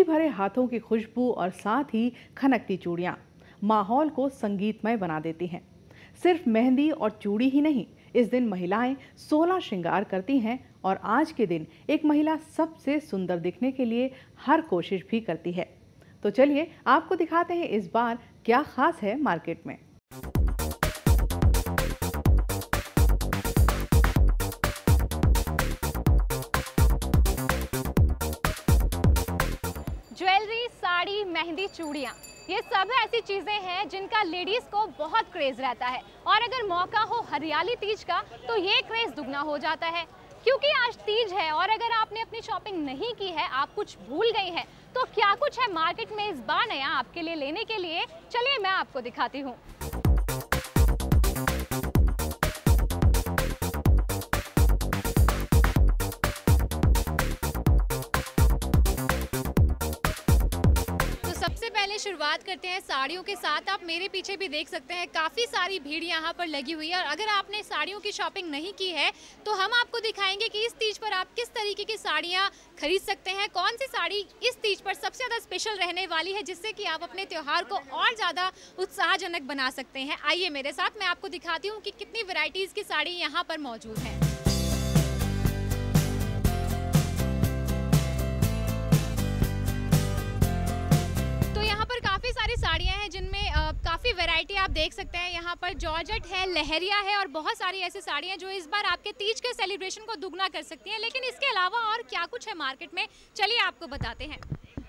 भरे हाथों की खुशबू और साथ ही खनकती चूड़ियाँ माहौल को संगीतमय बना देती हैं। सिर्फ मेहंदी और चूड़ी ही नहीं, इस दिन महिलाएं 16 श्रृंगार करती हैं और आज के दिन एक महिला सबसे सुंदर दिखने के लिए हर कोशिश भी करती है। तो चलिए आपको दिखाते हैं इस बार क्या खास है मार्केट में। ज्वेलरी, साड़ी, मेहंदी, चूड़ियाँ, ये सब ऐसी चीज़ें हैं जिनका लेडीज़ को बहुत क्रेज़ रहता है और अगर मौका हो हरियाली तीज का तो ये क्रेज़ दुगना हो जाता है, क्योंकि आज तीज है और अगर आपने अपनी शॉपिंग नहीं की है, आप कुछ भूल गई हैं, तो क्या कुछ है मार्केट में इस बार नया आपके लिए लेने के लिए, चलिए मैं आपको दिखाती हूँ। पहले शुरुआत करते हैं साड़ियों के साथ। आप मेरे पीछे भी देख सकते हैं काफ़ी सारी भीड़ यहाँ पर लगी हुई है और अगर आपने साड़ियों की शॉपिंग नहीं की है तो हम आपको दिखाएंगे कि इस तीज पर आप किस तरीके की साड़ियाँ खरीद सकते हैं, कौन सी साड़ी इस तीज पर सबसे ज़्यादा स्पेशल रहने वाली है जिससे कि आप अपने त्यौहार को और ज़्यादा उत्साहजनक बना सकते हैं। आइए मेरे साथ, मैं आपको दिखाती हूँ कि कितनी वेराइटीज़ की साड़ी यहाँ पर मौजूद हैं। काफ़ी सारी साड़ियाँ हैं जिनमें काफ़ी वैरायटी आप देख सकते हैं। यहाँ पर जॉर्जेट है, लहरिया है और बहुत सारी ऐसी साड़ियाँ जो इस बार आपके तीज के सेलिब्रेशन को दुगना कर सकती हैं। लेकिन इसके अलावा और क्या कुछ है मार्केट में, चलिए आपको बताते हैं।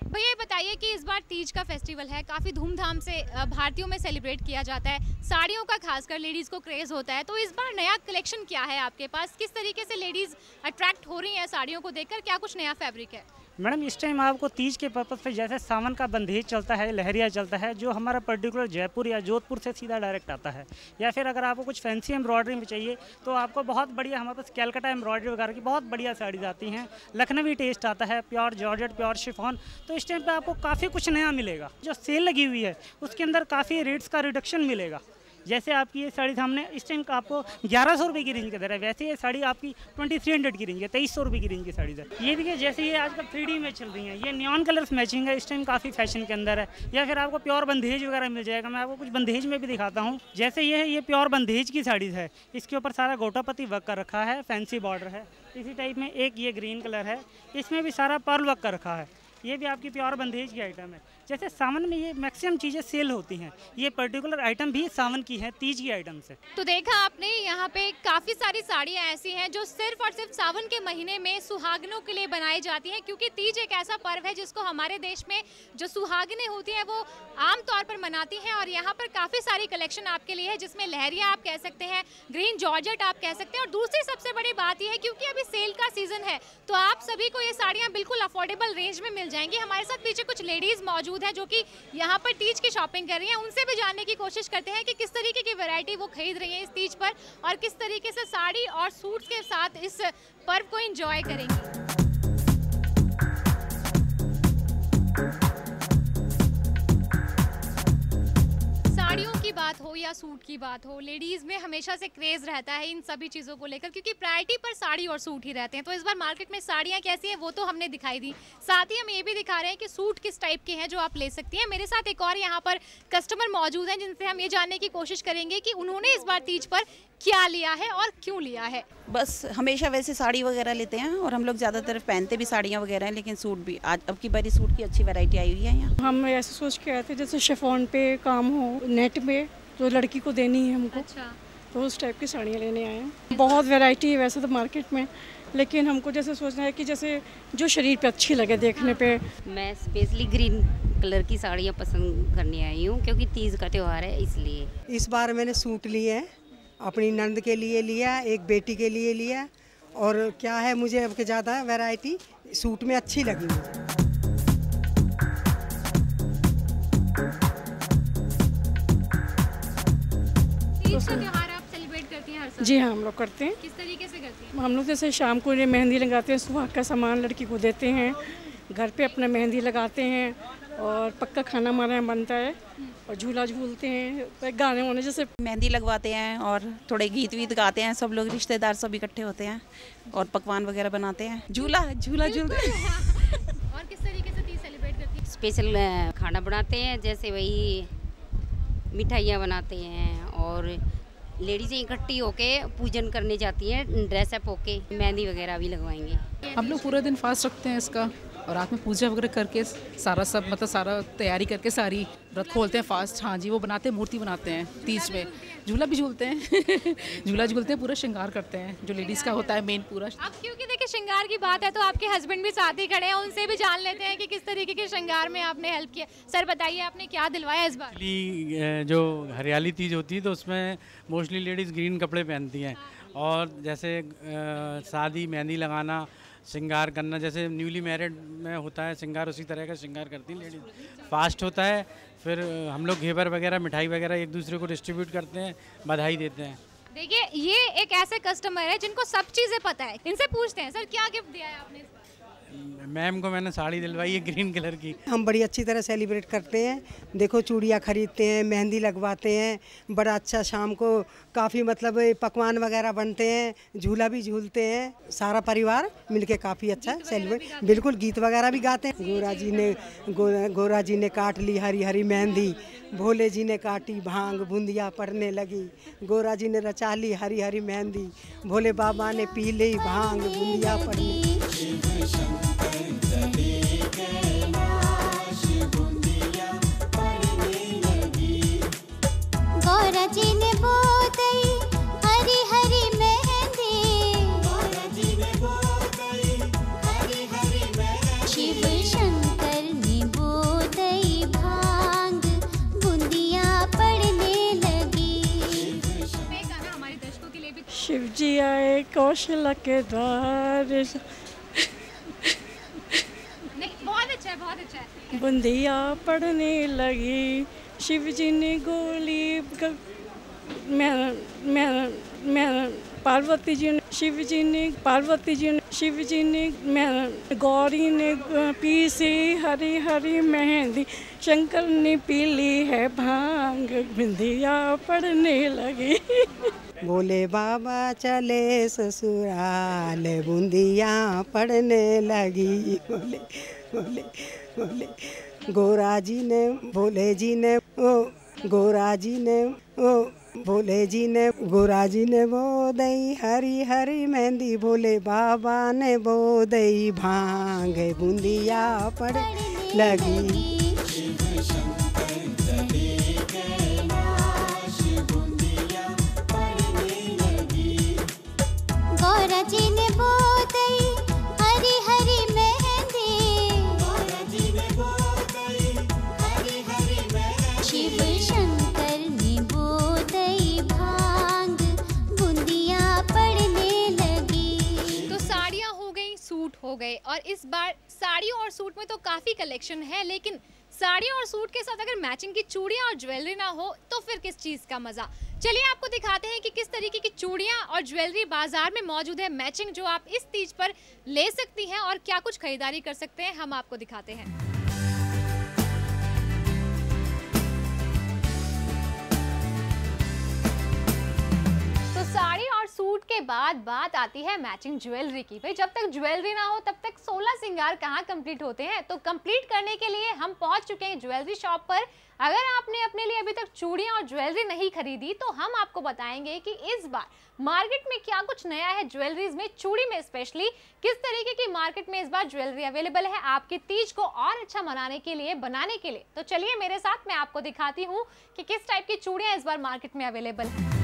भैया बताइए कि इस बार तीज का फेस्टिवल है, काफ़ी धूमधाम से भारतीयों में सेलिब्रेट किया जाता है, साड़ियों का खासकर लेडीज़ को क्रेज़ होता है, तो इस बार नया कलेक्शन क्या है आपके पास, किस तरीके से लेडीज़ अट्रैक्ट हो रही हैं साड़ियों को देखकर, क्या कुछ नया फैब्रिक है? मैडम इस टाइम आपको तीज के पर्पज़ पे जैसे सावन का बंधेज चलता है, लहरिया चलता है, जो हमारा पर्टिकुलर जयपुर या जोधपुर से सीधा डायरेक्ट आता है, या फिर अगर आपको कुछ फैंसी एम्ब्रॉयडरी में चाहिए तो आपको बहुत बढ़िया हमारे पास कैलकाटा एम्ब्रॉयडरी वगैरह की बहुत बढ़िया साड़ीज आती हैं। लखनवी टेस्ट आता है, प्योर जॉर्जेट, प्योर शिफॉन। तो इस टाइम पर आपको काफ़ी कुछ नया मिलेगा। जो सेल लगी हुई है उसके अंदर काफ़ी रेट्स का रिडक्शन मिलेगा। जैसे आपकी ये साड़ी सामने इस टाइम का आपको 1100 रुपये की रेंज के दर है, वैसे ये साड़ी आपकी 2300 की रेंज है, 2300 रुपये की रेंज की साड़ी है। ये देखिए जैसे ये आजकल 3D में चल रही हैं, ये नियॉन कलर्स मैचिंग है, इस टाइम काफ़ी फैशन के अंदर है। या फिर आपको प्योर बंधेज वगैरह मिल जाएगा। मैं आपको कुछ बंधेज में भी दिखाता हूँ। जैसे ये प्योर बंधेज की साड़ी है, इसके ऊपर सारा गोटापति वर्क कर रखा है, फैंसी बॉर्डर है। इसी टाइप में एक ये ग्रीन कलर है, इसमें भी सारा पर्ल वर्क कर रखा है, ये भी आपकी प्योर बंधेज की आइटम है। जैसे सावन में ये मैक्सिमम चीज़ें सेल होती हैं, ये पर्टिकुलर आइटम भी सावन की है, तीज की आइटम से। तो देखा आपने, यहाँ पे काफ़ी सारी साड़ियाँ ऐसी हैं जो सिर्फ और सिर्फ सावन के महीने में सुहागनों के लिए बनाई जाती हैं, क्योंकि तीज एक ऐसा पर्व है जिसको हमारे देश में जो सुहागनें होती हैं वो आम तौर पर मनाती हैं। और यहाँ पर काफ़ी सारी कलेक्शन आपके लिए है, जिसमें लहरिया आप कह सकते हैं, ग्रीन जॉर्जेट आप कह सकते हैं। और दूसरी सबसे बड़ी बात यह है क्योंकि अभी सेल का सीजन है तो आप सभी को ये साड़ियाँ बिल्कुल अफोर्डेबल रेंज में मिल जाएंगी। हमारे साथ पीछे कुछ लेडीज़ मौजूद हैं जो कि यहाँ पर तीज की शॉपिंग कर रही हैं, उनसे भी जानने की कोशिश करते हैं कि किस तरीके की वैरायटी वो खरीद रही हैं इस तीज पर और किस तरीके से साड़ी और सूट्स के साथ इस पर्व को एंजॉय करेंगी। साड़ियों की बात हो या सूट की बात हो, लेडीज़ में हमेशा से क्रेज़ रहता है इन सभी चीज़ों को लेकर, क्योंकि प्रायोरिटी पर साड़ी और सूट ही रहते हैं। तो इस बार मार्केट में साड़ियाँ कैसी हैं वो तो हमने दिखाई दी, साथ ही हम ये भी दिखा रहे हैं कि सूट किस टाइप के हैं जो आप ले सकती हैं। मेरे साथ एक और यहाँ पर कस्टमर मौजूद हैं जिनसे हम ये जानने की कोशिश करेंगे कि उन्होंने इस बार तीज पर क्या लिया है और क्यों लिया है। बस हमेशा वैसे साड़ी वगैरह लेते हैं और हम लोग ज़्यादातर पहनते भी साड़ियाँ वगैरह हैं, लेकिन सूट भी आज अब की बारी सूट की अच्छी वैरायटी आई हुई है यहाँ। हम ऐसे सोच के आए थे जैसे शिफॉन पे काम हो, नेट में जो लड़की को देनी है हमको। अच्छा। तो उस टाइप की साड़ियाँ लेने आए हैं। बहुत वैरायटी है वैसे तो मार्केट में, लेकिन हमको जैसे सोचना है कि जैसे जो शरीर पे अच्छी लगे देखने पे। मैं स्पेशली ग्रीन कलर की साड़ियाँ पसंद करने आई हूँ क्योंकि तीज का त्यौहार है इसलिए। इस बार मैंने सूट लिए हैं, अपनी नंद के लिए लिया, एक बेटी के लिए लिया, और क्या है मुझे अब के ज़्यादा वैरायटी सूट में अच्छी लगी मुझे। तीज का त्योहार आप सेलिब्रेट करती हैं हर साल? जी हाँ, हम लोग करते हैं। किस तरीके से करती हैं? हम लोग जैसे शाम को मेहंदी लगाते हैं, सुहाग का सामान लड़की को देते हैं, घर पे अपना मेहंदी लगाते हैं और पक्का खाना हमारे यहाँ बनता है और झूला झूलते हैं, गाने वाने जैसे मेहंदी लगवाते हैं और थोड़े गीत वीत गाते हैं, सब लोग रिश्तेदार सब इकट्ठे होते हैं और पकवान वगैरह बनाते हैं, झूला झूला झूलते हैं। और किस तरीके से तीज सेलिब्रेट करती हैं? स्पेशल खाना बनाते हैं, जैसे वही मिठाइयाँ बनाते हैं और लेडीज़ें इकट्ठी होके पूजन करने जाती हैं, ड्रेसअप होके मेहंदी वगैरह भी लगवाएंगे। हम लोग पूरा दिन फास्ट रखते हैं इसका और रात में पूजा वगैरह करके सारा तैयारी करके सारी व्रत खोलते हैं फास्ट। हाँ जी, वो बनाते हैं, मूर्ति बनाते हैं तीज में, झूला भी झूलते हैं झूला झूलते हैं, पूरा श्रृंगार करते हैं जो लेडीज़ का होता है मेन पूरा। अब क्योंकि देखिए श्रृंगार की बात है तो आपके हस्बैंड भी साथ ही खड़े हैं, उनसे भी जान लेते हैं कि किस तरीके के श्रृंगार में आपने हेल्प किया। सर बताइए आपने क्या दिलवाया इस बार? जो हरियाली तीज होती है तो उसमें मोस्टली लेडीज़ ग्रीन कपड़े पहनती हैं और जैसे शादी, मेहंदी लगाना, श्रृंगार करना, जैसे न्यूली मैरिड में होता है श्रृंगार, उसी तरह का श्रृंगार करती हैं लेडीज़। फास्ट होता है, फिर हम लोग घेवर वगैरह, मिठाई वगैरह एक दूसरे को डिस्ट्रीब्यूट करते हैं, बधाई देते हैं। देखिए ये एक ऐसे कस्टमर है जिनको सब चीज़ें पता है, इनसे पूछते हैं सर क्या गिफ्ट दिया है आपने? मैम को मैंने साड़ी दिलवाई है ग्रीन कलर की। हम बड़ी अच्छी तरह सेलिब्रेट करते हैं। देखो चूड़ियाँ खरीदते हैं, मेहंदी लगवाते हैं, बड़ा अच्छा शाम को काफ़ी मतलब पकवान वगैरह बनते हैं, झूला भी झूलते हैं, सारा परिवार मिलके काफ़ी अच्छा सेलिब्रेट। बिल्कुल, गीत वगैरह भी गाते हैं। गोरा जी ने काट ली हरी हरी मेहंदी, भोले जी ने काटी भांग, बूंदिया पड़ने लगी। गोरा जी ने रचा ली हरी हरी मेहंदी, भोले बाबा ने पी ली भांग, बूंदिया पड़ने। गोरा जी ने बोई हरी हरी मेहंदी, शिव शंकर ने बोई भांग, बूंदिया पड़ने लगी। हमारे दर्शकों के लिए भी शिव जी आए कौशल के द्वार, नहीं बहुत अच्छा है, बहुत अच्छा है। बूंदिया पड़ने लगी, शिव जी ने गोली मैं पार्वती जी ने, शिव जी ने शिव जी ने गौरी ने पीसी हरी हरी मेहंदी, शंकर ने पी ली है भांग, बूंदिया पड़ने लगी। बोले बाबा चले ससुराल, बूंदिया पड़ने लगी। बोले बोले बोले गोरा जी ने, भोले जी ने, ओ गोरा जी ने, ओ भोले जी ने, गोरा जी ने बोई हरी हरी मेहंदी, भोले बाबा ने बोई भांग, बूंदिया पड़ने लगी। गोरा जी ने बोई हरी हरी मेहंदी, शिव शंकर ने बोई भांग, बूंदिया पड़ने लगी। तो साड़ियाँ हो गई, सूट हो गए, और इस बार साड़ियों और सूट में तो काफ़ी कलेक्शन है, लेकिन साड़ियों और सूट के साथ अगर मैचिंग की चूड़ियाँ और ज्वेलरी ना हो तो फिर किस चीज़ का मज़ा। चलिए आपको दिखाते हैं कि किस तरीके की चूड़ियाँ और ज्वेलरी बाजार में मौजूद है, मैचिंग जो आप इस तीज पर ले सकती हैं और क्या कुछ खरीदारी कर सकते हैं, हम आपको दिखाते हैं। तो साड़ी और सूट के बाद बात आती है मैचिंग ज्वेलरी की। भाई जब तक ज्वेलरी ना हो तब तक 16 श्रृंगार कहाँ कंप्लीट होते हैं। तो कंप्लीट करने के लिए हम पहुंच चुके हैं ज्वेलरी शॉप पर। अगर आपने अपने लिए अभी तक चूड़ियां और ज्वेलरी नहीं खरीदी तो हम आपको बताएंगे कि इस बार मार्केट में क्या कुछ नया है ज्वेलरीज में, चूड़ी में स्पेशली किस तरीके की मार्केट में इस बार ज्वेलरी अवेलेबल है आपकी तीज को और अच्छा मनाने के लिए, बनाने के लिए। तो चलिए मेरे साथ, मैं आपको दिखाती हूँ कि किस टाइप की चूड़ियां इस बार मार्केट में अवेलेबल है।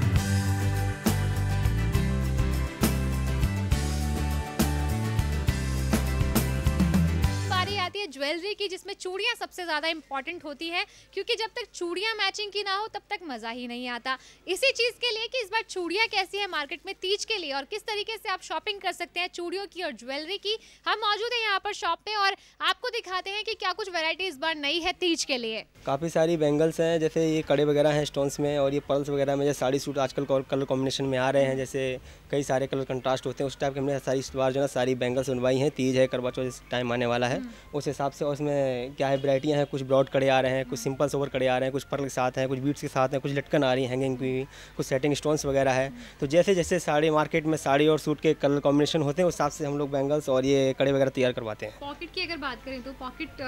आती है ज्वेलरी की, जिसमें चूड़ियां सबसे ज़्यादा इंपॉर्टेंट होती है, क्योंकि जब तक चूड़ियां मैचिंग की ना हो तब तक मज़ा ही नहीं आता। इसी चीज़ के लिए कि इस बार चूड़ियां कैसी है मार्केट में तीज के लिए और किस तरीके से आप शॉपिंग कर सकते हैं चूड़ियों की और ज्वेलरी की, हम मौजूद है यहाँ पर शॉप पे और आपको दिखाते हैं कि क्या कुछ वैरायटी इस बार नई है तीज के लिए। काफ़ी सारी बैंगल्स हैं, जैसे ये कड़े वगैरह हैं स्टोन्स में, और ये पर्ल्स वगैरह में, जैसे साड़ी सूट आजकल कलर कॉम्बिनेशन में आ रहे हैं, जैसे कई सारे कलर कंट्रास्ट होते हैं, उस टाइप के हमने सारी इस बार जो है सारी बैंगल्स बनवाई हैं। तीज है, करवा चौथ टाइम आने वाला है, उस हिसाब से, और उसमें क्या है वैरायटियाँ हैं, कुछ ब्रॉड कड़े आ रहे हैं, कुछ सिंपल सोवर कड़े आ रहे हैं, कुछ पर्ल के साथ हैं, कुछ बीट्स के साथ हैं, कुछ लटकन आ रही हैं हैंगिंग की, कुछ सेटिंग स्टोन्स वगैरह है। तो जैसे जैसे साड़ी मार्केट में साड़ी और सूट के कलर कॉम्बिनेशन होते हैं उस हिसाब से हम लोग बैंगल्स और ये कड़े वगैरह तैयार करवाते हैं। पॉकेट की अगर बात करें तो पॉकेट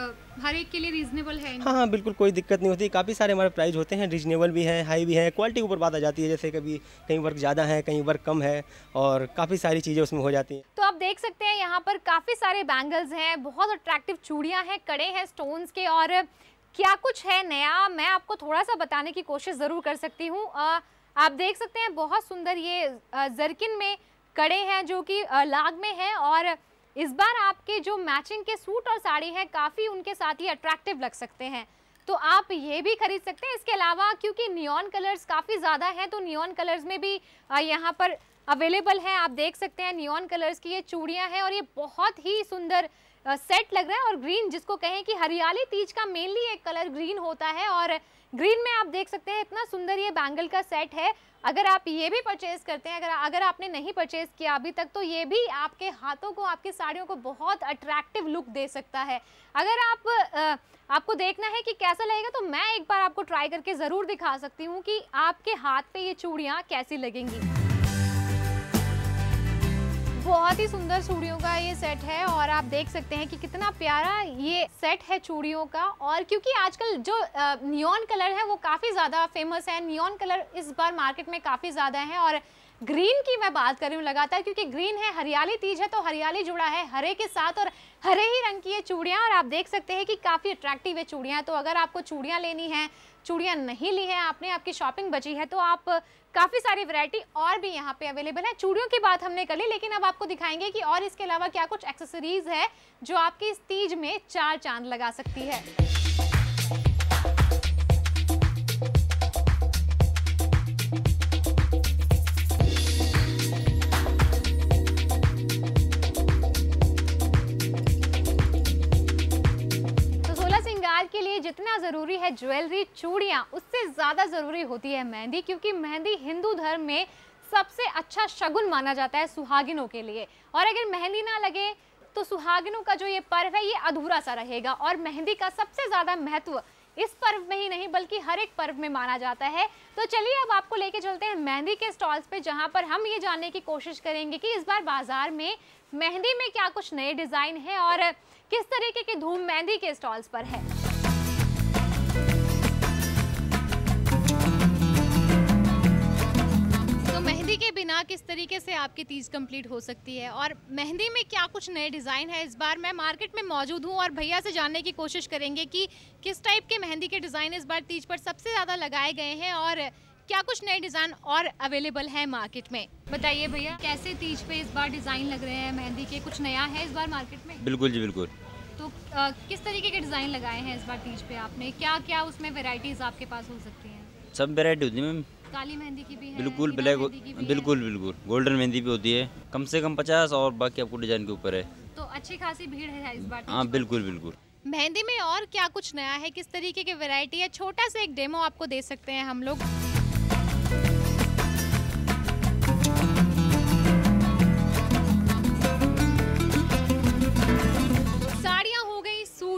हर एक के लिए रीजनेबल है? हाँ, बिल्कुल कोई दिक्कत नहीं होती। काफ़ी सारे हमारे प्राइस होते हैं, रीजनेबल भी है, हाई भी है, क्वालिटी के ऊपर बात आ जाती है। जैसे कभी कहीं वर्क ज़्यादा है, कहीं वर्क कम है, और काफ़ी सारी चीज़ें उसमें हो जाती हैं। तो आप देख सकते हैं यहाँ पर काफ़ी सारे बैंगल्स हैं, बहुत अट्रैक्टिव चूड़ियाँ हैं, कड़े हैं स्टोन्स के, और क्या कुछ है नया मैं आपको थोड़ा सा बताने की कोशिश ज़रूर कर सकती हूँ। आप देख सकते हैं बहुत सुंदर ये जरकिन में कड़े हैं जो कि लाग में हैं, और इस बार आपके जो मैचिंग के सूट और साड़ी हैं काफ़ी उनके साथ ही अट्रैक्टिव लग सकते हैं, तो आप ये भी खरीद सकते हैं। इसके अलावा क्योंकि नियॉन कलर्स काफ़ी ज़्यादा हैं तो नियॉन कलर्स में भी यहाँ पर अवेलेबल है। आप देख सकते हैं नियॉन कलर्स की ये चूड़ियाँ हैं और ये बहुत ही सुंदर सेट लग रहा है। और ग्रीन जिसको कहें कि हरियाली तीज का मेनली एक कलर ग्रीन होता है, और ग्रीन में आप देख सकते हैं इतना सुंदर ये बैंगल का सेट है। अगर आप ये भी परचेज करते हैं, अगर आपने नहीं परचेज किया अभी तक, तो ये भी आपके हाथों को, आपकी साड़ियों को बहुत अट्रैक्टिव लुक दे सकता है। अगर आपको देखना है कि कैसा लगेगा तो मैं एक बार आपको ट्राई करके ज़रूर दिखा सकती हूँ कि आपके हाथ पे ये चूड़ियाँ कैसी लगेंगी। बहुत ही सुंदर चूड़ियों का ये सेट है और आप देख सकते हैं कि कितना प्यारा ये सेट है चूड़ियों का। और क्योंकि आजकल जो नियॉन कलर है वो काफ़ी ज़्यादा फेमस है, नियॉन कलर इस बार मार्केट में काफ़ी ज़्यादा है। और ग्रीन की मैं बात कर रही हूँ लगातार, क्योंकि ग्रीन है, हरियाली तीज है तो हरियाली जुड़ा है हरे के साथ, और हरे ही रंग की ये चूड़ियाँ, और आप देख सकते हैं कि काफ़ी अट्रैक्टिव है चूड़ियाँ। तो अगर आपको चूड़ियाँ लेनी है, चूड़ियाँ नहीं ली है आपने, आपकी शॉपिंग बची है, तो आप काफ़ी सारी वैरायटी और भी यहाँ पे अवेलेबल है। चूड़ियों की बात हमने कर ली, लेकिन अब आपको दिखाएंगे कि और इसके अलावा क्या कुछ एक्सेसरीज है जो आपकी इस तीज में चार चांद लगा सकती है। के लिए जितना ज़रूरी है ज्वेलरी, चूड़ियाँ, उससे ज़्यादा ज़रूरी होती है मेहंदी, क्योंकि मेहंदी हिंदू धर्म में सबसे अच्छा शगुन माना जाता है सुहागिनों के लिए। और अगर मेहंदी ना लगे तो सुहागिनों का जो ये पर्व है ये अधूरा सा रहेगा। और मेहंदी का सबसे ज़्यादा महत्व इस पर्व में ही नहीं बल्कि हर एक पर्व में माना जाता है। तो चलिए अब आपको लेके चलते हैं मेहंदी के स्टॉल्स पे, जहाँ पर हम ये जानने की कोशिश करेंगे कि इस बार बाजार में मेहंदी में क्या कुछ नए डिज़ाइन है और किस तरीके की धूम मेहंदी के स्टॉल्स पर है। मेहंदी के बिना किस तरीके से आपकी तीज कंप्लीट हो सकती है और मेहंदी में क्या कुछ नए डिज़ाइन है। इस बार मैं मार्केट में मौजूद हूँ और भैया से जानने की कोशिश करेंगे कि किस टाइप के मेहंदी के डिज़ाइन इस बार तीज पर सबसे ज़्यादा लगाए गए हैं और क्या कुछ नए डिज़ाइन और अवेलेबल है मार्केट में। बताइए भैया, कैसे तीज पे इस बार डिज़ाइन लग रहे हैं मेहंदी के, कुछ नया है इस बार मार्केट में? बिल्कुल जी बिल्कुल। तो किस तरीके के डिज़ाइन लगाए हैं इस बार तीज पे आपने, क्या क्या उसमें वेराइटीज़ आपके पास हो सकती हैं? सब वेराइटी होती है मैम। काली मेहंदी की भी है? बिल्कुल, ब्लैक, बिल्कुल बिल्कुल, गोल्डन मेहंदी भी होती है, कम से कम 50 और बाकी आपको डिजाइन के ऊपर है। तो अच्छी खासी भीड़ है इस बार? हाँ बिल्कुल बिल्कुल। मेहंदी में और क्या कुछ नया है, किस तरीके की वैरायटी है, छोटा सा एक डेमो आपको दे सकते हैं हम लोग।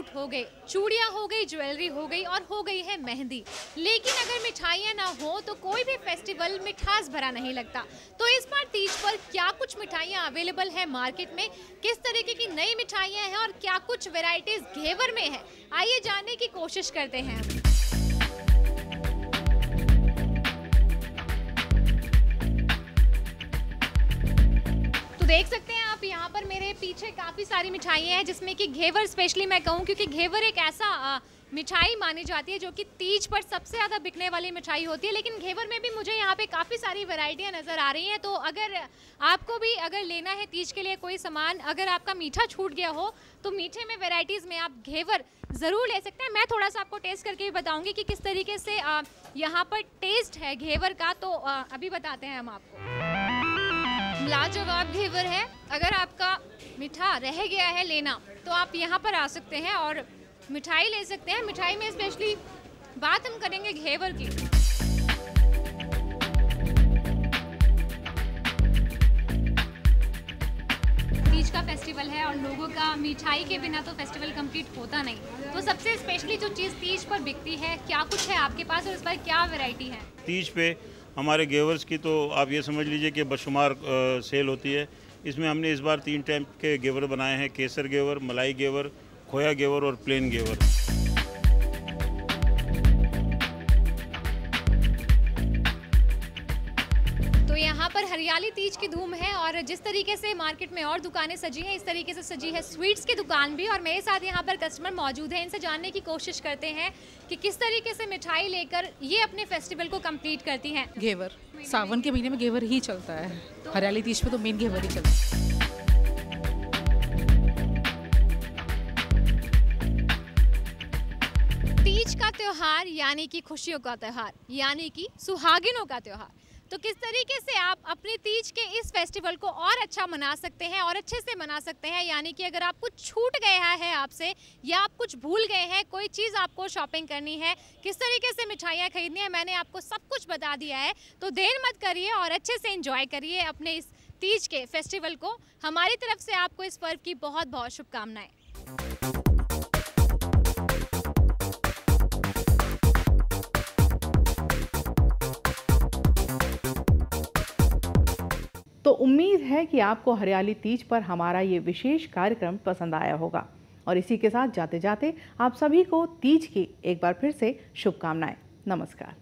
हो गए, चूड़ियाँ हो गई, ज्वेलरी हो गई और हो गई है मेहंदी। लेकिन अगर मिठाइयाँ ना हो तो कोई भी फेस्टिवल मिठास भरा नहीं लगता। तो इस बार तीज पर क्या कुछ मिठाइयाँ अवेलेबल है मार्केट में, किस तरीके की नई मिठाइयाँ हैं और क्या कुछ वैरायटीज घेवर में है, आइए जानने की कोशिश करते हैं। देख सकते हैं आप यहाँ पर मेरे पीछे काफ़ी सारी मिठाइयाँ हैं, जिसमें कि घेवर स्पेशली मैं कहूँ, क्योंकि घेवर एक ऐसा मिठाई मानी जाती है जो कि तीज पर सबसे ज़्यादा बिकने वाली मिठाई होती है। लेकिन घेवर में भी मुझे यहाँ पे काफ़ी सारी वैरायटियाँ नज़र आ रही हैं। तो अगर आपको भी अगर लेना है तीज के लिए कोई सामान, अगर आपका मीठा छूट गया हो तो मीठे में वेराइटीज़ में आप घेवर ज़रूर ले सकते हैं। मैं थोड़ा सा आपको टेस्ट करके भी बताऊँगी कि किस तरीके से यहाँ पर टेस्ट है घेवर का। तो अभी बताते हैं हम आपको। लाजवाब घेवर है। अगर आपका मीठा रह गया है लेना तो आप यहाँ पर आ सकते हैं और मिठाई ले सकते हैं। मिठाई में स्पेशली बात हम करेंगे घेवर की। तीज तीज का फेस्टिवल है और लोगों का मिठाई के बिना तो फेस्टिवल कंप्लीट होता नहीं, तो सबसे स्पेशली जो चीज़ तीज पर बिकती है क्या कुछ है आपके पास और इस पर क्या वैरायटी है? तीज पे हमारे घेवर्स की तो आप ये समझ लीजिए कि बशुमार सेल होती है। इसमें हमने इस बार 3 टाइप के घेवर बनाए हैं, केसर घेवर, मलाई घेवर, खोया घेवर और प्लेन घेवर। तो यहाँ पर हरियाली तीज की धूम है और जिस तरीके से मार्केट में और दुकानें सजी हैं, इस तरीके से सजी है स्वीट्स की दुकान भी। और मेरे साथ यहाँ पर कस्टमर मौजूद हैं, इनसे जानने की कोशिश करते हैं कि किस तरीके से मिठाई लेकर ये अपने फेस्टिवल को कंप्लीट करती हैं। घेवर, सावन के महीने में घेवर ही चलता है, हरियाली तीज पे तो मेन घेवर ही चलता है। तीज का त्योहार यानी कि खुशियों का त्योहार, यानी कि सुहागिनों का त्योहार। तो किस तरीके से आप अपनी तीज के इस फेस्टिवल को और अच्छा मना सकते हैं और अच्छे से मना सकते हैं, यानी कि अगर आप कुछ छूट गया है आपसे या आप कुछ भूल गए हैं, कोई चीज़ आपको शॉपिंग करनी है, किस तरीके से मिठाइयाँ खरीदनी है, मैंने आपको सब कुछ बता दिया है। तो देर मत करिए और अच्छे से एंजॉय करिए अपने इस तीज के फेस्टिवल को। हमारी तरफ से आपको इस पर्व की बहुत बहुत शुभकामनाएं। तो उम्मीद है कि आपको हरियाली तीज पर हमारा ये विशेष कार्यक्रम पसंद आया होगा और इसी के साथ जाते जाते आप सभी को तीज की एक बार फिर से शुभकामनाएं। नमस्कार।